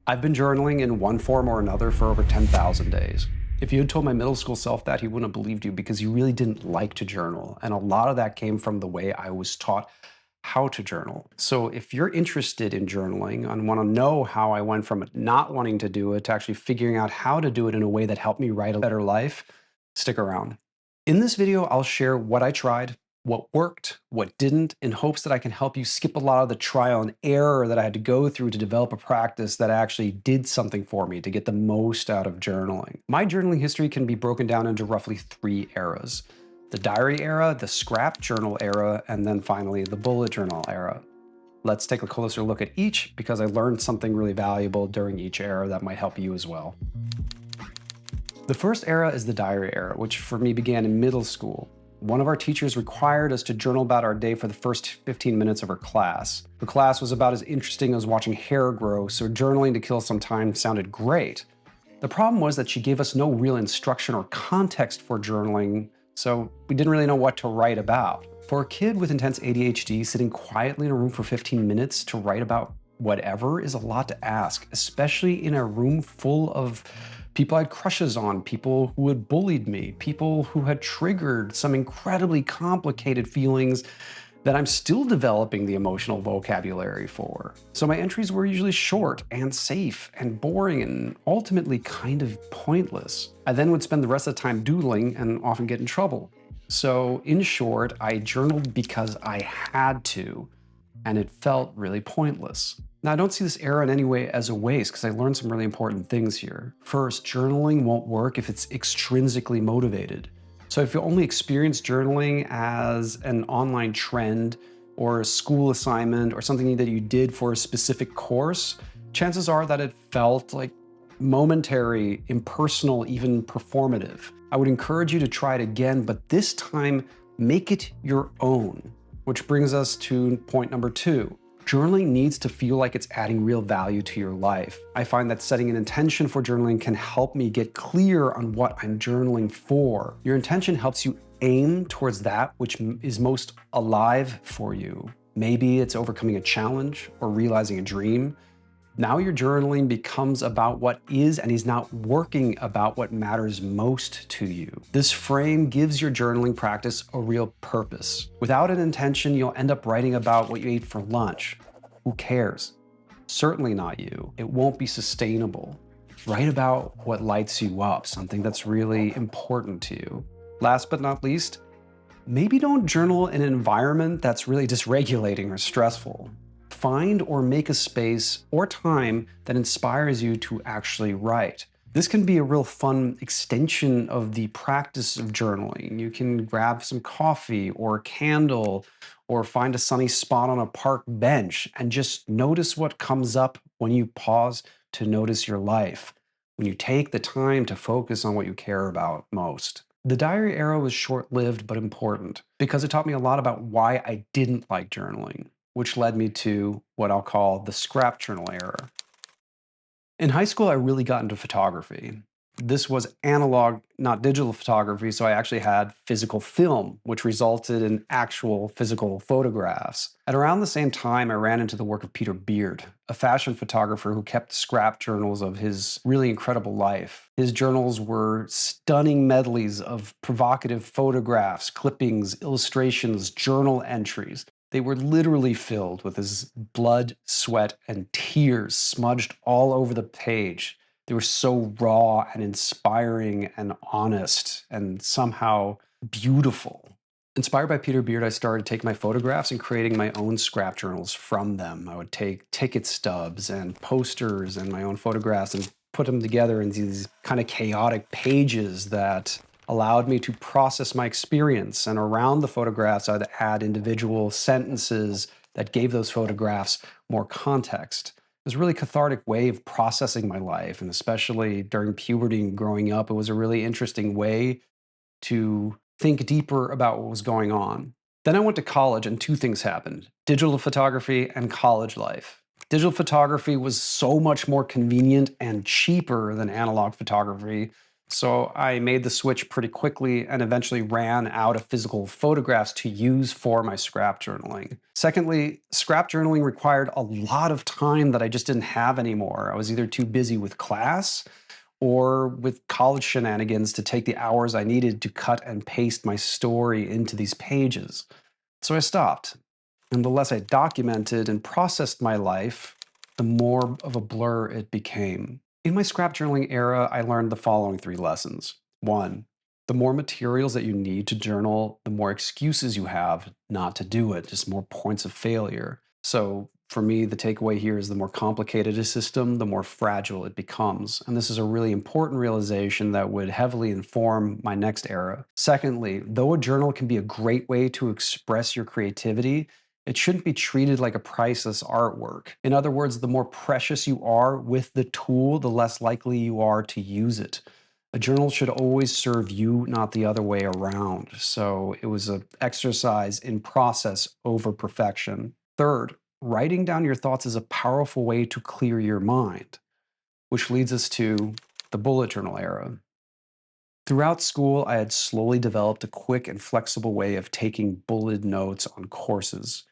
I've been journaling in one form or another for over 10,000 days. If you had told my middle school self that, he wouldn't have believed you because you really didn't like to journal. And a lot of that came from the way I was taught how to journal. So if you're interested in journaling and want to know how I went from not wanting to do it to actually figuring out how to do it in a way that helped me write a better life, stick around. In this video, I'll share what I tried, what worked, what didn't, in hopes that I can help you skip a lot of the trial and error that I had to go through to develop a practice that actually did something for me to get the most out of journaling. My journaling history can be broken down into roughly 3 eras: the diary era, the scrap journal era, and then finally the bullet journal era. Let's take a closer look at each because I learned something really valuable during each era that might help you as well. The first era is the diary era, which for me began in middle school. One of our teachers required us to journal about our day for the first 15 minutes of her class. The class was about as interesting as watching hair grow, so journaling to kill some time sounded great. The problem was that she gave us no real instruction or context for journaling, so we didn't really know what to write about. For a kid with intense ADHD, sitting quietly in a room for 15 minutes to write about whatever is a lot to ask, especially in a room full of people I had crushes on, people who had bullied me, people who had triggered some incredibly complicated feelings that I'm still developing the emotional vocabulary for. So my entries were usually short and safe and boring and ultimately kind of pointless. I then would spend the rest of the time doodling and often get in trouble. So in short, I journaled because I had to, and it felt really pointless. Now, I don't see this era in any way as a waste because I learned some really important things here. First, journaling won't work if it's extrinsically motivated. So if you only experience journaling as an online trend or a school assignment or something that you did for a specific course, chances are that it felt like momentary, impersonal, even performative. I would encourage you to try it again, but this time make it your own. Which brings us to point number 2. Journaling needs to feel like it's adding real value to your life. I find that setting an intention for journaling can help me get clear on what I'm journaling for. Your intention helps you aim towards that which is most alive for you. Maybe it's overcoming a challenge or realizing a dream. Now your journaling becomes about what is and is not working about what matters most to you. This frame gives your journaling practice a real purpose. Without an intention, you'll end up writing about what you ate for lunch. Who cares? Certainly not you. It won't be sustainable. Write about what lights you up, something that's really important to you. Last but not least, maybe don't journal in an environment that's really dysregulating or stressful. Find or make a space or time that inspires you to actually write. This can be a real fun extension of the practice of journaling. You can grab some coffee or a candle or find a sunny spot on a park bench and just notice what comes up when you pause to notice your life, when you take the time to focus on what you care about most. The diary era was short-lived but important because it taught me a lot about why I didn't like journaling, which led me to what I'll call the scrap journal era. In high school, I really got into photography. This was analog, not digital photography, so I actually had physical film, which resulted in actual physical photographs. At around the same time, I ran into the work of Peter Beard, a fashion photographer who kept scrap journals of his really incredible life. His journals were stunning medleys of provocative photographs, clippings, illustrations, journal entries. They were literally filled with his blood, sweat, and tears smudged all over the page. They were so raw and inspiring and honest and somehow beautiful. Inspired by Peter Beard, I started taking my photographs and creating my own scrap journals from them. I would take ticket stubs and posters and my own photographs and put them together in these kind of chaotic pages that allowed me to process my experience. And around the photographs, I'd add individual sentences that gave those photographs more context. It was a really cathartic way of processing my life, and especially during puberty and growing up, it was a really interesting way to think deeper about what was going on. Then I went to college and 2 things happened: digital photography and college life. Digital photography was so much more convenient and cheaper than analog photography, So I made the switch pretty quickly and eventually ran out of physical photographs to use for my scrap journaling. Secondly, scrap journaling required a lot of time that I just didn't have anymore. I was either too busy with class or with college shenanigans to take the hours I needed to cut and paste my story into these pages. So I stopped. And the less I documented and processed my life, the more of a blur it became. In my scrap journaling era, I learned the following three lessons. One, the more materials that you need to journal, the more excuses you have not to do it, just more points of failure. So, for me, the takeaway here is the more complicated a system, the more fragile it becomes. And this is a really important realization that would heavily inform my next era. Secondly, though a journal can be a great way to express your creativity, it shouldn't be treated like a priceless artwork. In other words, the more precious you are with the tool, the less likely you are to use it. A journal should always serve you, not the other way around. So it was an exercise in process over perfection. Third, writing down your thoughts is a powerful way to clear your mind, which leads us to the bullet journal era. Throughout school, I had slowly developed a quick and flexible way of taking bulleted notes on courses.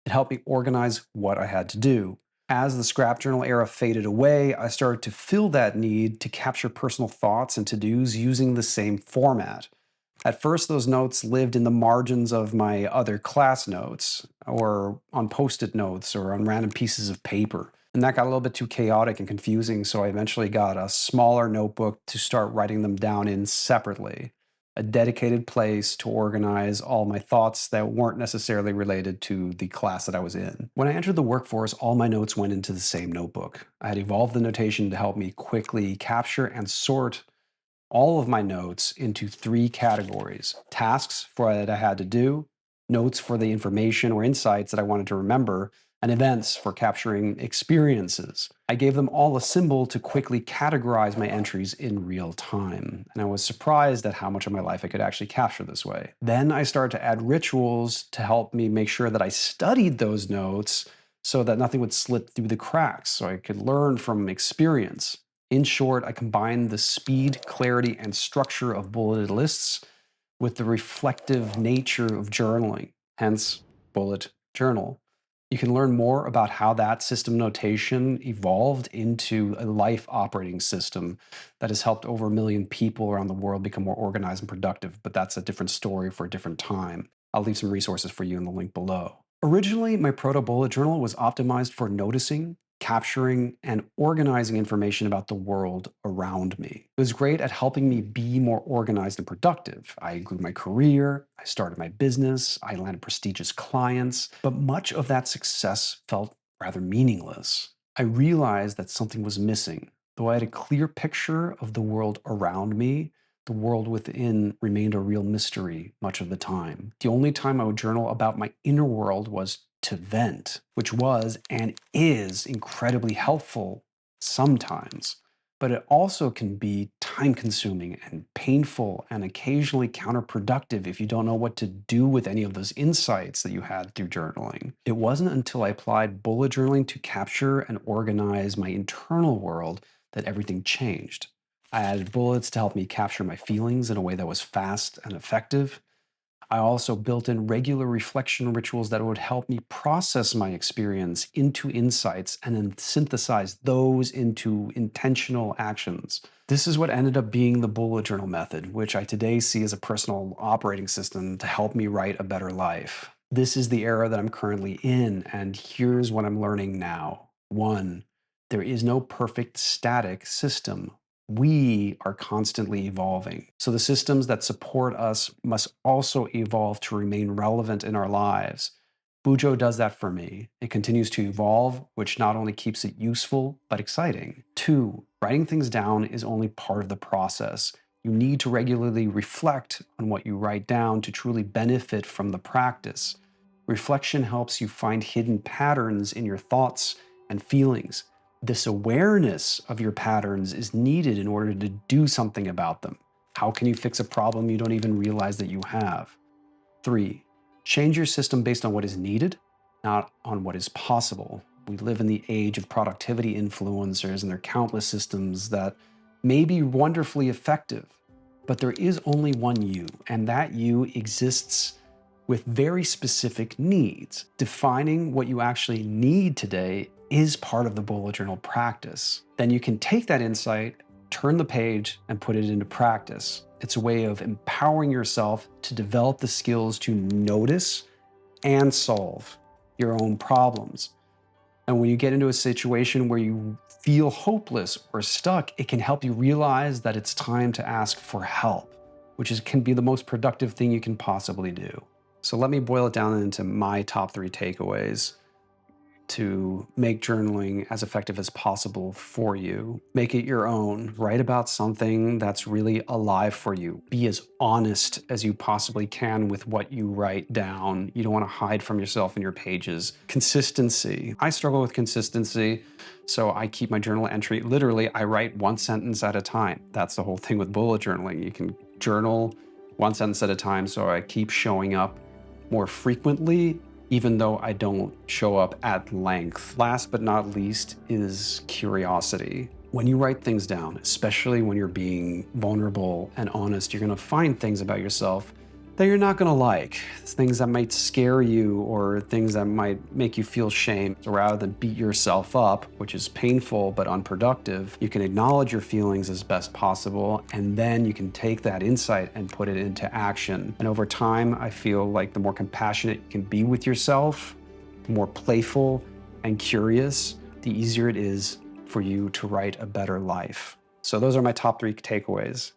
It helped me organize what I had to do. As the scrap journal era faded away, I started to feel that need to capture personal thoughts and to dos using the same format. At first, those notes lived in the margins of my other class notes, or on post it notes, or on random pieces of paper. And that got a little bit too chaotic and confusing, so I eventually got a smaller notebook to start writing them down in separately. A dedicated place to organize all my thoughts that weren't necessarily related to the class that I was in. When I entered the workforce, all my notes went into the same notebook. I had evolved the notation to help me quickly capture and sort all of my notes into three categories: tasks for that I had to do, notes for the information or insights that I wanted to remember, and events for capturing experiences. I gave them all a symbol to quickly categorize my entries in real time, and I was surprised at how much of my life I could actually capture this way. Then I started to add rituals to help me make sure that I studied those notes so that nothing would slip through the cracks, so I could learn from experience. In short, I combined the speed, clarity, and structure of bulleted lists with the reflective nature of journaling, hence bullet journal. You can learn more about how that system notation evolved into a life operating system that has helped over 1 million people around the world become more organized and productive, but that's a different story for a different time. I'll leave some resources for you in the link below. Originally, my proto bullet journal was optimized for noticing, capturing, and organizing information about the world around me. It was great at helping me be more organized and productive. I grew my career, I started my business, I landed prestigious clients, but much of that success felt rather meaningless. I realized that something was missing. Though I had a clear picture of the world around me, the world within remained a real mystery much of the time. The only time I would journal about my inner world was to vent, which was and is incredibly helpful sometimes. But it also can be time consuming and painful and occasionally counterproductive if you don't know what to do with any of those insights that you had through journaling. It wasn't until I applied bullet journaling to capture and organize my internal world that everything changed. I added bullets to help me capture my feelings in a way that was fast and effective. I also built in regular reflection rituals that would help me process my experience into insights and then synthesize those into intentional actions. This is what ended up being the bullet journal method, which I today see as a personal operating system to help me write a better life. This is the era that I'm currently in, and here's what I'm learning now. One, there is no perfect static system. We are constantly evolving. So the systems that support us must also evolve to remain relevant in our lives. BUJO does that for me. It continues to evolve, which not only keeps it useful, but exciting. Two, writing things down is only part of the process. You need to regularly reflect on what you write down to truly benefit from the practice. Reflection helps you find hidden patterns in your thoughts and feelings. This awareness of your patterns is needed in order to do something about them. How can you fix a problem you don't even realize that you have? Three, change your system based on what is needed, not on what is possible. We live in the age of productivity influencers, and there are countless systems that may be wonderfully effective, but there is only one you, and that you exists with very specific needs. Defining what you actually need today is part of the bullet journal practice. Then you can take that insight, turn the page, and put it into practice. It's a way of empowering yourself to develop the skills to notice and solve your own problems. And when you get into a situation where you feel hopeless or stuck, it can help you realize that it's time to ask for help, can be the most productive thing you can possibly do. So let me boil it down into my top 3 takeaways to make journaling as effective as possible for you. Make it your own. Write about something that's really alive for you. Be as honest as you possibly can with what you write down. You don't want to hide from yourself in your pages. Consistency. I struggle with consistency, so I keep my journal entry. Literally, I write 1 sentence at a time. That's the whole thing with bullet journaling. You can journal 1 sentence at a time, so I keep showing up more frequently, even though I don't show up at length. Last but not least is curiosity. When you write things down, especially when you're being vulnerable and honest, you're gonna find things about yourself that you're not gonna like, things that might scare you or things that might make you feel shame. So rather than beat yourself up, which is painful but unproductive, you can acknowledge your feelings as best possible, and then you can take that insight and put it into action. And over time, I feel like the more compassionate you can be with yourself, the more playful and curious, the easier it is for you to write a better life. So those are my top 3 takeaways.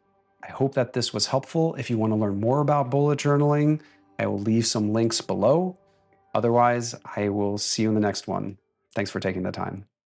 I hope that this was helpful. If you want to learn more about bullet journaling, I will leave some links below. Otherwise, I will see you in the next one. Thanks for taking the time.